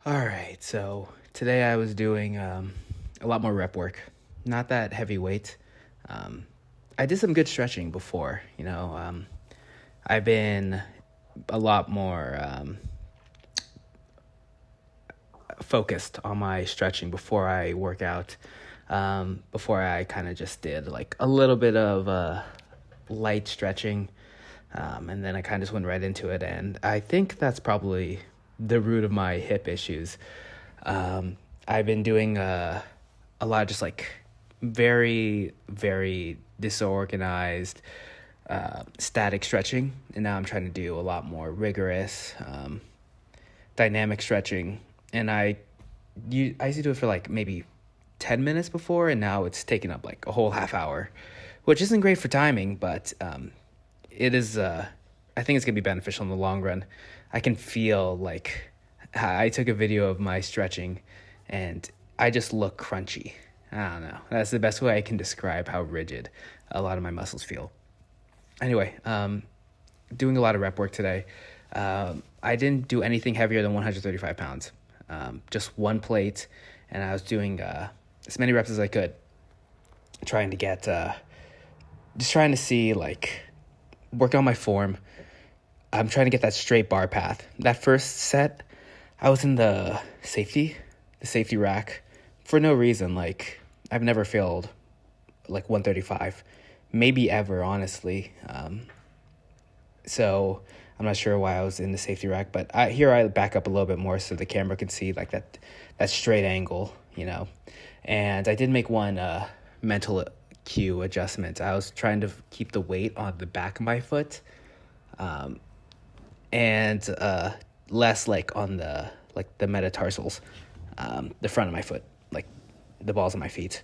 All right, so today I was doing a lot more rep work, not that heavy weight. Um, I did some good stretching before, I've been a lot more focused on my stretching before I work out. Before I kind of just did like a little bit of light stretching, and then I kind of just went right into it. And I think that's probably the root of my hip issues. I've been doing a lot of just like very, very disorganized, static stretching. And now I'm trying to do a lot more rigorous, dynamic stretching. And I used to do it for like maybe 10 minutes before, and now it's taken up like a whole half hour, which isn't great for timing, but it is, I think it's going to be beneficial in the long run. I can feel like I took a video of my stretching and I just look crunchy. I don't know. That's the best way I can describe how rigid a lot of my muscles feel. Anyway, doing a lot of rep work today. I didn't do anything heavier than 135 pounds, just one plate, and I was doing as many reps as I could, trying to get, just trying to see, like, work on my form. I'm trying to get that straight bar path. That first set, I was in the safety rack for no reason. Like, I've never failed like 135, maybe ever, honestly. So I'm not sure why I was in the safety rack, but here I back up a little bit more so the camera can see like that straight angle, And I did make one mental cue adjustment. I was trying to keep the weight on the back of my foot, and less like on the metatarsals, the front of my foot, like the balls of my feet.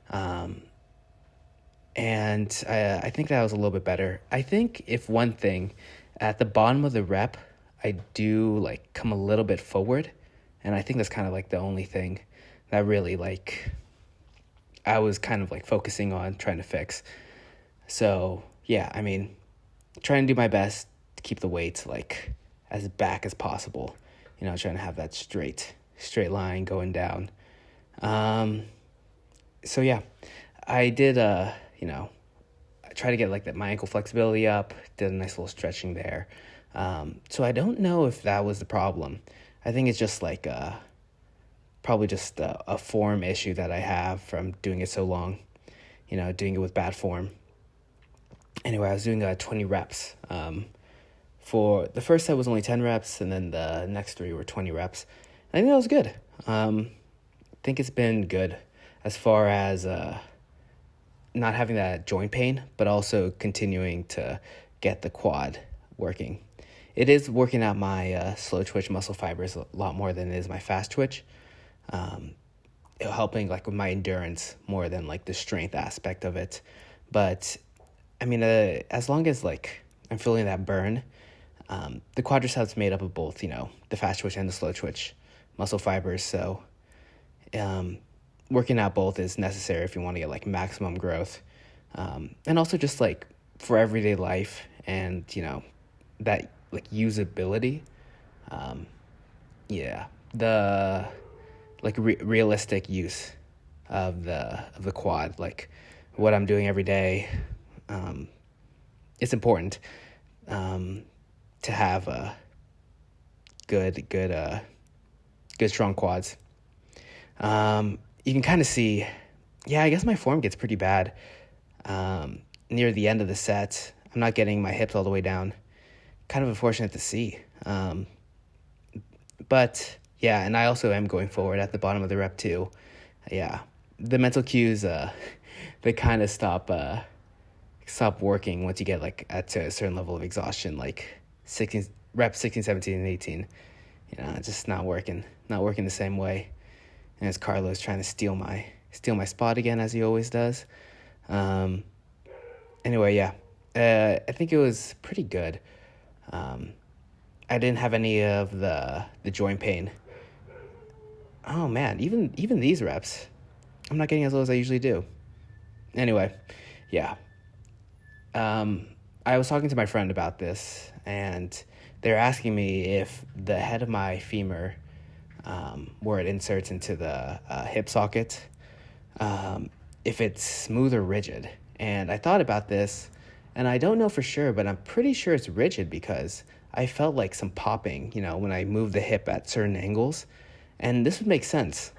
And I think that was a little bit better. I think if one thing, at the bottom of the rep, I do like come a little bit forward, and I think that's kind of like the only thing that really like I was kind of like focusing on trying to fix. So yeah, I mean, trying to do my best to keep the weight like as back as possible, trying to have that straight line going down. So yeah, I did I try to get like my ankle flexibility up, did a nice little stretching there. So I don't know if that was the problem. I think it's just like probably just a form issue that I have from doing it so long, doing it with bad form. Anyway, I was doing 20 reps. For the first set was only 10 reps, and then the next three were 20 reps. I think that was good. I think it's been good as far as not having that joint pain, but also continuing to get the quad working. It is working out my slow twitch muscle fibers a lot more than it is my fast twitch. Helping like with my endurance more than like the strength aspect of it. But I mean, as long as like I'm feeling that burn, the quadriceps made up of both, the fast twitch and the slow twitch muscle fibers. So working out both is necessary if you want to get like maximum growth. And also just like for everyday life and, that like usability. Yeah, the like realistic use of the quad, like what I'm doing every day. It's important to have good strong quads. You can kind of see, yeah, I guess my form gets pretty bad near the end of the set. I'm not getting my hips all the way down. Kind of unfortunate to see. But yeah, and I also am going forward at the bottom of the rep too. Yeah, the mental cues, they kind of stop working once you get like at a certain level of exhaustion, like 16 reps, 16, 17, and 18. It's just not working the same way. And as Carlos trying to steal my spot again, as he always does. Anyway, yeah, I think it was pretty good. I didn't have any of the joint pain. Oh man, even these reps, I'm not getting as low as I usually do. Anyway, yeah. I was talking to my friend about this, and they're asking me if the head of my femur where it inserts into the hip socket, if it's smooth or rigid. And I thought about this, and I don't know for sure, but I'm pretty sure it's rigid because I felt like some popping, when I moved the hip at certain angles. And this would make sense,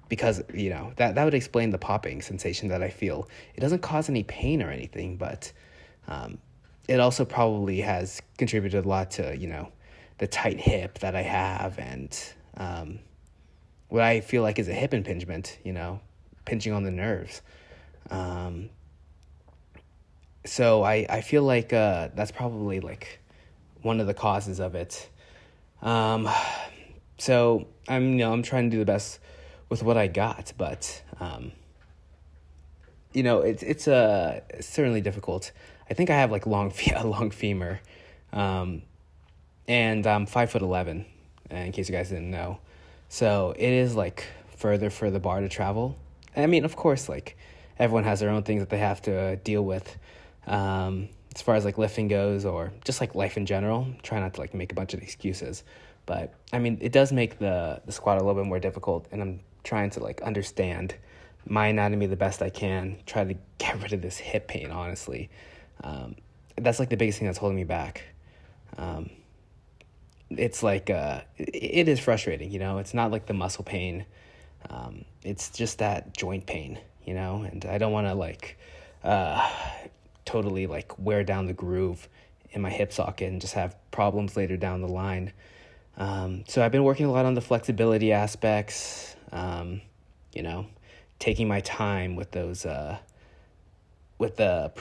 because, that would explain the popping sensation that I feel. It doesn't cause any pain or anything, but it also probably has contributed a lot to, the tight hip that I have, and what I feel like is a hip impingement, pinching on the nerves. So I feel like that's probably like one of the causes of it. So I'm trying to do the best with what I got, but it's certainly difficult. I think I have like a long femur, and I'm 5'11", in case you guys didn't know. So it is like further for the bar to travel. I mean, of course, like everyone has their own things that they have to deal with, as far as like lifting goes, or just like life in general. Try not to like make a bunch of excuses, but I mean, it does make the squat a little bit more difficult, and I'm trying to like understand my anatomy the best I can, try to get rid of this hip pain, honestly. That's like the biggest thing that's holding me back. It's like, it is frustrating, it's not like the muscle pain. It's just that joint pain, and I don't want to like, totally like wear down the groove in my hip socket and just have problems later down the line. So I've been working a lot on the flexibility aspects, taking my time with those, with the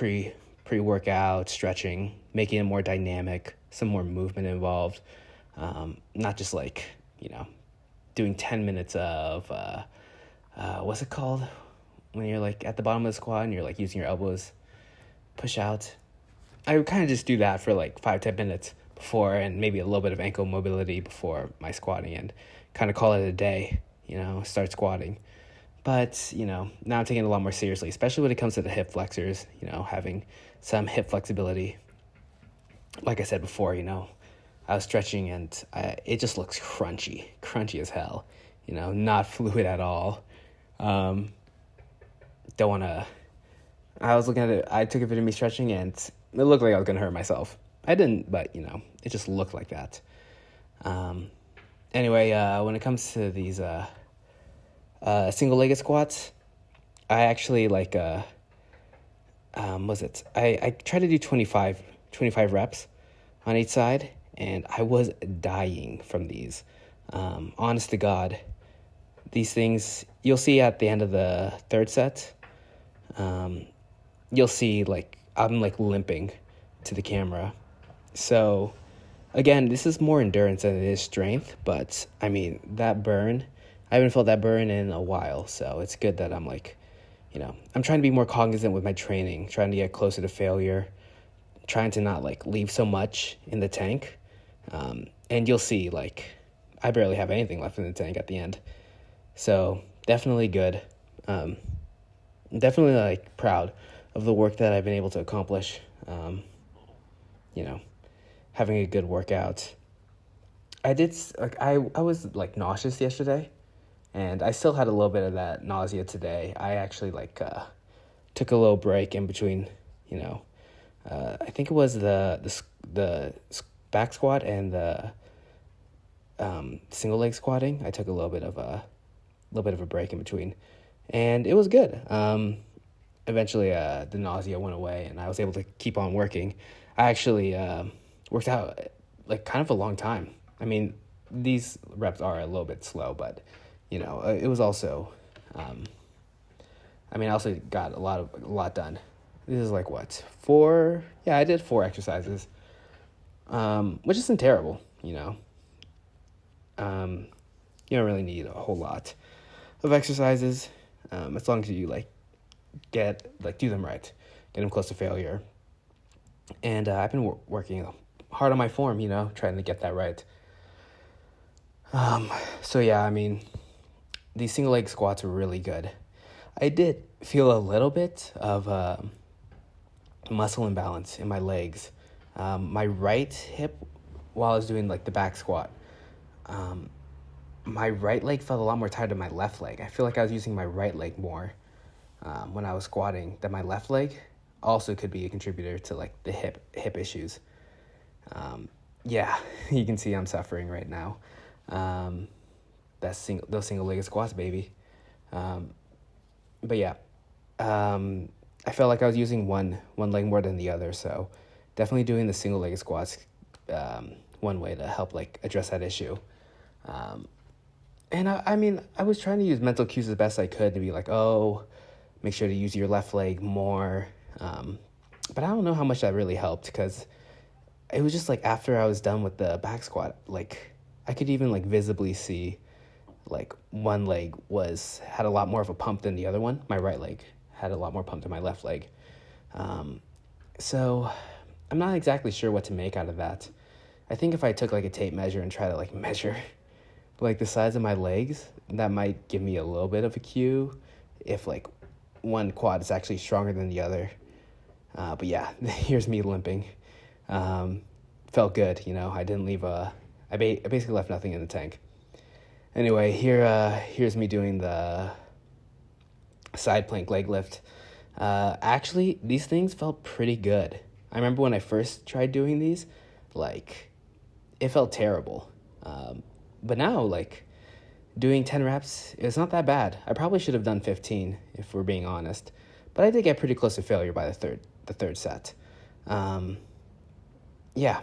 pre-workout stretching, making it more dynamic, some more movement involved. Not just like, doing 10 minutes of, what's it called when you're like at the bottom of the squat and you're like using your elbows, push out. I would kind of just do that for like 5-10 minutes before, and maybe a little bit of ankle mobility before my squatting, and kind of call it a day, start squatting. But, now I'm taking it a lot more seriously, especially when it comes to the hip flexors, having some hip flexibility. Like I said before, I was stretching and it just looks crunchy as hell, not fluid at all. Don't want to, I was looking at it, I took a video of me stretching and it looked like I was going to hurt myself. I didn't, but, it just looked like that. Anyway, when it comes to these single-legged squats, I actually like, I tried to do 25 reps on each side, and I was dying from these. Honest to God, these things, you'll see at the end of the third set, you'll see like I'm like limping to the camera. So again, this is more endurance than it is strength, but I mean, that burn, I haven't felt that burn in a while, so it's good that I'm like, I'm trying to be more cognizant with my training, trying to get closer to failure, trying to not like leave so much in the tank. And you'll see like I barely have anything left in the tank at the end. So definitely good. Definitely like proud of the work that I've been able to accomplish. Having a good workout. I was like nauseous yesterday, and I still had a little bit of that nausea today. I actually like took a little break in between, I think it was the back squat and the single leg squatting. I took a little bit of a break in between, and it was good. Eventually, the nausea went away, and I was able to keep on working. I actually worked out like kind of a long time. I mean, these reps are a little bit slow, but it was also, I also got a lot done. This is like what, 4? Yeah, I did 4 exercises, which isn't terrible. You don't really need a whole lot of exercises, as long as you do them right, get them close to failure. And I've been working hard on my form, trying to get that right. So yeah, these single leg squats were really good. I did feel a little bit of muscle imbalance in my legs. My right hip, while I was doing like the back squat, my right leg felt a lot more tired than my left leg. I feel like I was using my right leg more when I was squatting than my left leg. Also could be a contributor to like the hip issues. Yeah, you can see I'm suffering right now. Those single-legged squats, baby. But yeah, I felt like I was using one leg more than the other, so definitely doing the single-legged squats, one way to help like address that issue. And I mean, I was trying to use mental cues as best I could to be like, oh, make sure to use your left leg more. But I don't know how much that really helped, because it was just like after I was done with the back squat, like I could even like visibly see like one leg had a lot more of a pump than the other one. My right leg had a lot more pump than my left leg. So I'm not exactly sure what to make out of that. I think if I took like a tape measure and try to like measure like the size of my legs, that might give me a little bit of a cue if like one quad is actually stronger than the other. But yeah, here's me limping. Felt good, you know. I didn't leave I basically left nothing in the tank. Anyway, here's me doing the side plank leg lift. Actually, these things felt pretty good. I remember when I first tried doing these, like, it felt terrible. But now, like, doing 10 reps, it's not that bad. I probably should have done 15, if we're being honest. But I did get pretty close to failure by the third set. Yeah.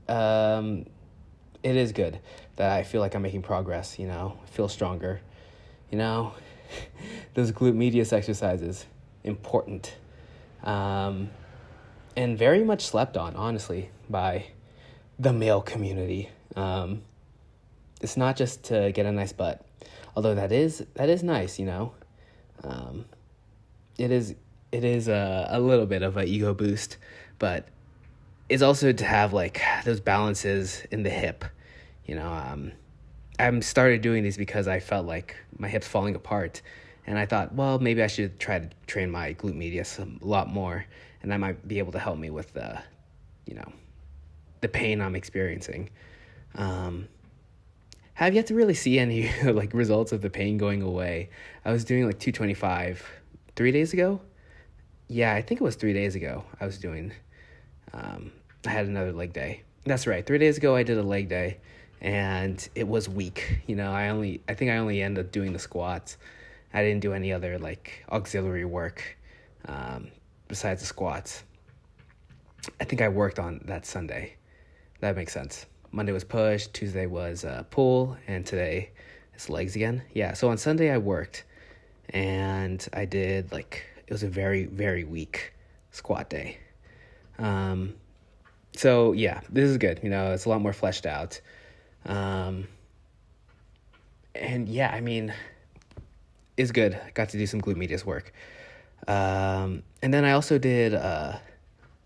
It is good that I feel like I'm making progress, you know, I feel stronger, you know, those glute medius exercises, important, and very much slept on, honestly, by the male community. It's not just to get a nice butt, although that is nice, you know. It is a little bit of an ego boost, but it's also to have like those balances in the hip, you know. I started doing these because I felt like my hips falling apart, and I thought, well, maybe I should try to train my glute medius a lot more, and that might be able to help me with the, you know, the pain I'm experiencing. Have yet to really see any like results of the pain going away. I was doing like 225 3 days ago. Yeah, I think it was 3 days ago. I was doing. I had another leg day. That's right. 3 days ago, I did a leg day, and it was weak. You know, I think I only ended up doing the squats. I didn't do any other like auxiliary work besides the squats. I think I worked on that Sunday. That makes sense. Monday was push, Tuesday was pull, and today it's legs again. Yeah, so on Sunday I worked, and I did like, it was a very, very weak squat day. So yeah, this is good. You know, it's a lot more fleshed out. And yeah, I mean, it's good. I got to do some glute medius work. And then I also did,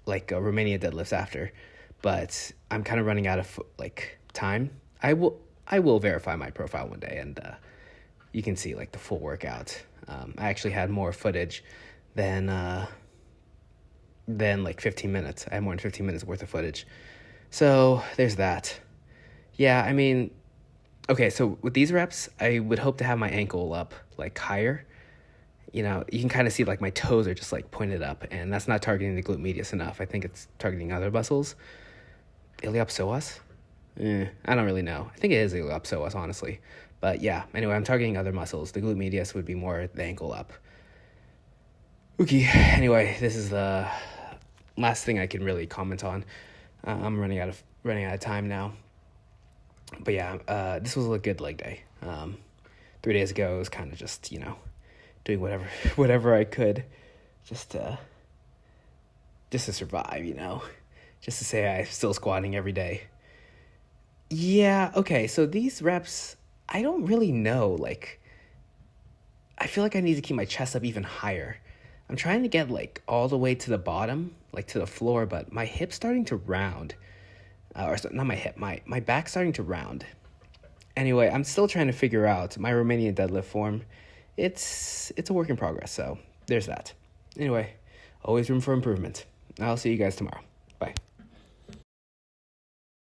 like Romania deadlifts after, but I'm kind of running out of like time. I will verify my profile one day, and, you can see like the full workout. I actually had more footage than like 15 minutes. I had more than 15 minutes worth of footage. So there's that. Yeah, I mean, okay, so with these reps, I would hope to have my ankle up like higher. You know, you can kind of see like my toes are just like pointed up, and that's not targeting the glute medius enough. I think it's targeting other muscles. Iliopsoas? I don't really know. I think it is iliopsoas, honestly. But yeah, anyway, I'm targeting other muscles. The glute medius would be more the ankle up. Okay, anyway, this is the last thing I can really comment on. I'm running out of time now. But yeah, this was a good leg day. 3 days ago, it was kind of just, you know, doing whatever I could, just to survive, you know, just to say I'm still squatting every day. Yeah, okay, so these reps, I don't really know, like, I feel like I need to keep my chest up even higher. I'm trying to get, like, all the way to the bottom, like, to the floor, but my hip's starting to round. Not my hip, my back's starting to round. Anyway, I'm still trying to figure out my Romanian deadlift form. It's a work in progress, so there's that. Anyway, always room for improvement. I'll see you guys tomorrow. Bye.